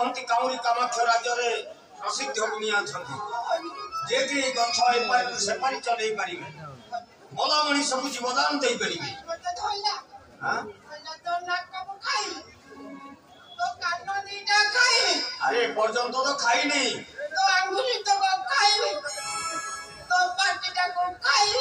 कहती काउरी कामाख्य राज्य में प्रसिद्ध गुणी अच्छा जे कि गछ एपारी सेपारी चल पारे भल मनीष को जीवदान दे पारे अरे पर्यंत तो खाई नहीं तो अंगुली तो खाई तो पार्टीटा को खाई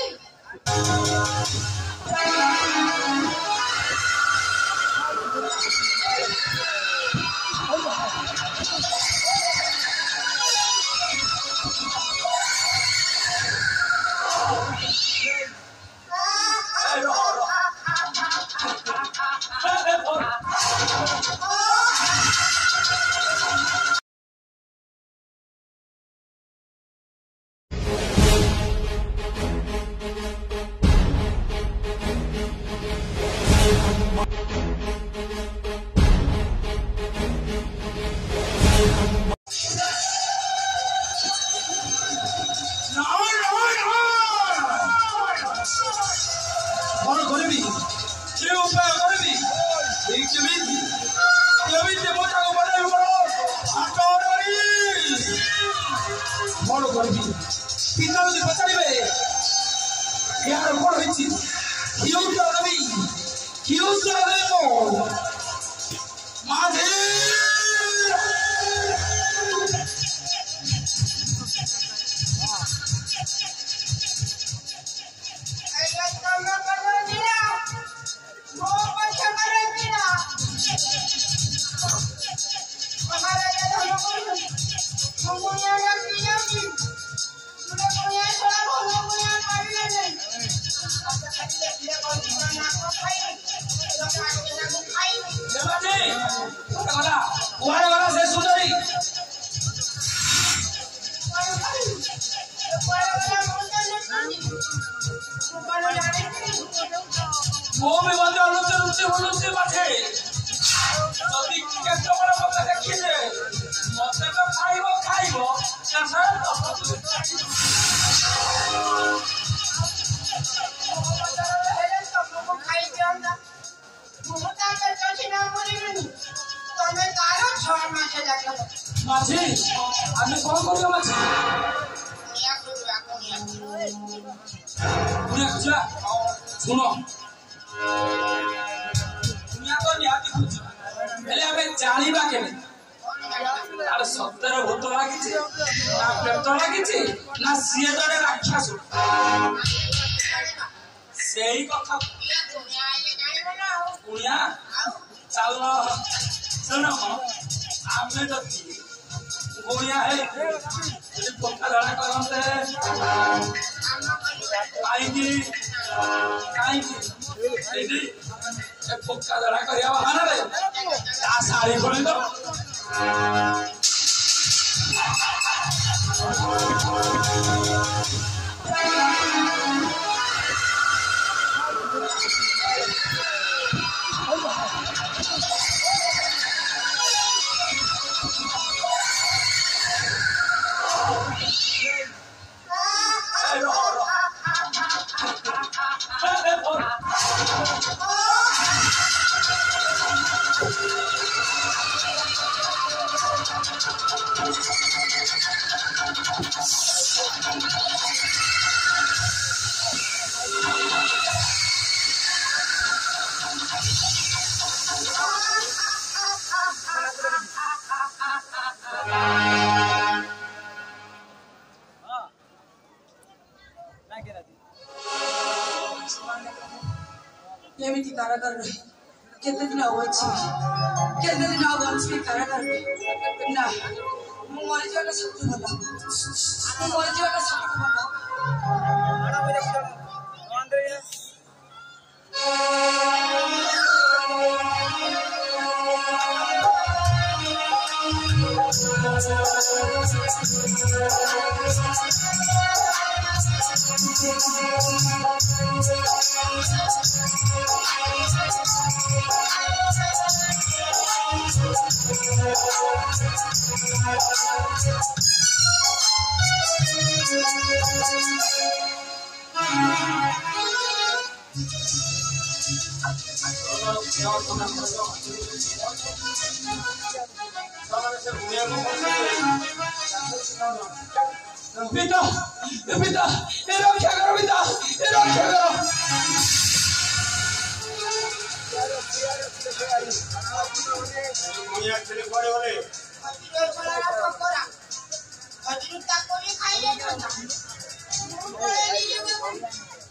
ସମସ୍ତେ ବୁଣିବାକୁ ପଡ଼ିଲେ ପିତା ପିତା ଏ ରକ୍ଷା କର ପିତା ଏ ରକ୍ଷା କର ବୁଣିଆ ଥିଲେ କୁଆଡ଼େ ଗଲେ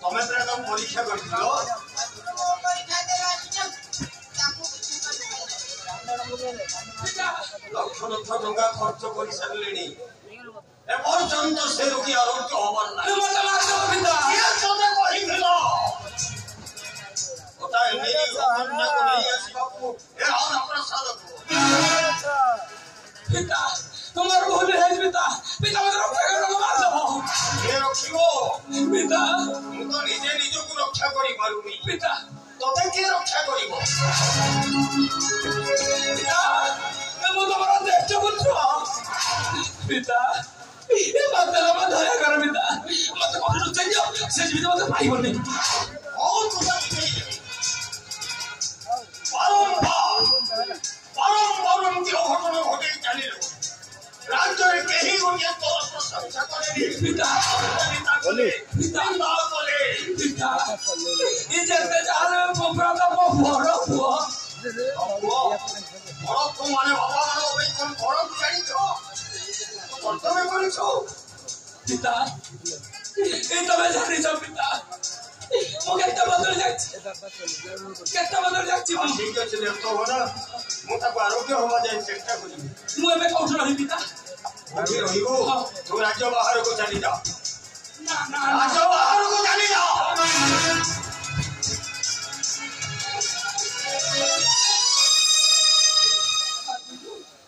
ତମେ ପୁରା ତାକୁ ପରୀକ୍ଷା କରିଥିଲ ଲକ୍ଷ ଲକ୍ଷ ଟଙ୍କା ଖର୍ଚ୍ଚ କରିସାରିଲେଣି ଏପର୍ଯ୍ୟନ୍ତ ସେ ରୋଗୀ ଆରୋଗ୍ୟ ହବାର ନାହିଁ ମତେ ମାରିଦେବ ପିତା କିଏ ତମେ କହିଥିଲ ଗୋଟାଏ ନେଇ କନ୍ୟାକୁ ନେଇ ଆସିବାକୁ ଏ ରାମପ୍ରସାଦକୁ ପିତା তোমার ভুল হয়েছে পিতা পিতা মতে রক্ষা করো মারিদেব କିଏ ରଖିବ পিতা ମୁଁ ତ ନିଜେ ନିଜକୁ ରକ୍ଷା କରିପାରୁନି পিতা ତତେ କିଏ ରକ୍ଷା କରିବ পিতা ମୁଁ ତମର ଜ୍ୟେଷ୍ଠ ପୁତ୍ର ପିତା ଏ ବାର୍ତ୍ତାଳାପ ଦୟା କର ପିତା ମତେ କଣ ଲୁଚାଇ ଦିଅ ସେ ଯେମିତି ମତେ ପାଇବନି ବହୁତ ବାରମ୍ବାର ଏମିତି ଅଘଟଣ ଘଟେଇ ଚାଲିଲ ରାଜ୍ୟରେ କେହି ଗୋଟିଏ ତୋର ପ୍ରଶଂସା କଲେନି ପିତା ପିତା କଲେ ପିତା ଏ ଯେତେ ଯାହାହେଲେ ମୋ ବ୍ରତ ମୋ ବଡ ପୁଅ ବଡ଼ ତୁ ମାନେ ଭଗବାନଙ୍କ ପାଇଁ କଣ କରନ୍ତୁ ଜାଣିଛ କର୍ତ୍ତବ୍ୟ କରିଛ ପିତା ଏ ତମେ ଜାଣିଛ ପିତା ମୁଁ କେତେ ବଦଳି ଯାଇଛି ଠିକ ଅଛି ବ୍ୟସ୍ତ ହବ ନା ମୁଁ ତାକୁ ଆରୋଗ୍ୟ ହବା ଯାଏ ଚେଷ୍ଟା କରିବି ମୁଁ ଏବେ କୋଉଠି ରହିବି ପିତା କୋଉଠି ରହିବୁ ତୁ ରାଜ୍ୟ ବାହାରକୁ ଚାଲିଯା ନା ନା ରାଜ୍ୟ ବାହାରକୁ ଚାଲିଯା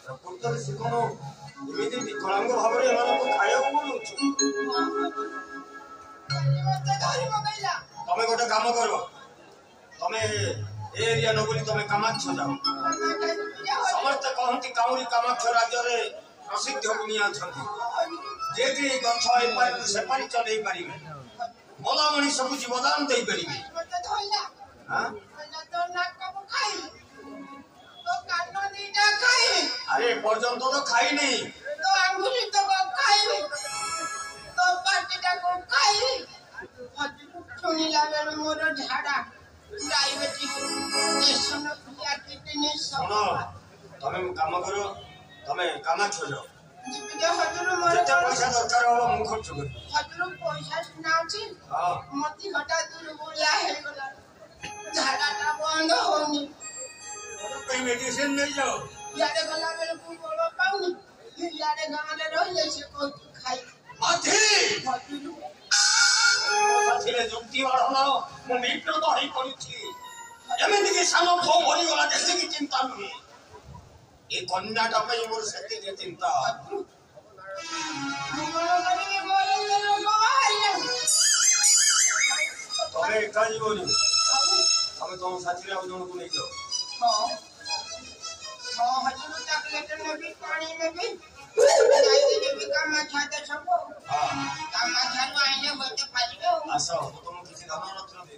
ପ୍ରକୃତରେ ସେ କଣ ଏମିତି ବିକଳାଙ୍ଗ ଭାବରେ ଏମାନଙ୍କୁ ଖାଇବାକୁ ମିଳୁଛି ତମେ ଗୋଟେ କାମ କର ତମେ ଏ ଏରିଆ ନ ବୋଲି ତମେ କାମାକ୍ଷ ଯାଅ ସମସ୍ତେ କହନ୍ତି କାଉଁରୀ କାମାକ୍ଷ ରାଜ୍ୟରେ ପ୍ରସିଦ୍ଧ ଗୁଣିଆ ଅଛନ୍ତି ଯିଏକି ଗଛ ଏପାରିରୁ ସେପାରି ଚଲେଇ ପାରିବେ ମଲା ମଣିଷକୁ ଜୀବଦାନ ଦେଇପାରିବେ ଆରେ ଏପର୍ଯ୍ୟନ୍ତ ତ ଖାଇନି ଶୁଣିଲା ବେଳେ ମୋର ଝାଡା ଶୁଣ ତମେ କାମ କର ତମେ କାମାକ୍ଷ ଯାଅ ଯେତେ ପଇସା ଦରକାର ହବ ମୁଁ ଖର୍ଚ୍ଚ କରିବି ପଇସା ସିନା ଅଛି ହଁ ମତେ ହଠାତ୍ ଦୁର୍ବଳିଆ ହେଇଗଲା ଝାଡାଟା ବନ୍ଦ ହଉନି ମେଡିସିନ ନେଇଯାଅ ଇଆଡେ ଗଲା ବେଳକୁ ବଳ ପାଉନି ଇଆଡେ ଗାଁରେ ରହିଲେ ସେ କହୁଛି ଖାଇ ସାଥିରେ ଯୁକ୍ତି ବାଢନ ମୁଁ ବିବ୍ରତ ହେଇପଡୁଛି ଏମିତିକି ସାନ ପୁଅ ମରିଗଲା ଯେତିକି ଚିନ୍ତା ନୁହେଁ ଏ କନ୍ୟାଟା ପାଇଁ ମୋର ସେତିକି ଚିନ୍ତା ତମେ ଏକା ଯିବନି ତମେ ତମ ସାଥିରେ ଆଉ ଜଣକୁ ନେଇଯାଅ ପାଣି ନେବି କାମାକ୍ଷା ଦେଶକୁ କାମାକ୍ଷାରୁ ଆଇଲେ ହୁଏତ ପାରିବେ ଆସ ମୁଁ ତମକୁ କିଛି ଧନ ରତ୍ନ ଦେବି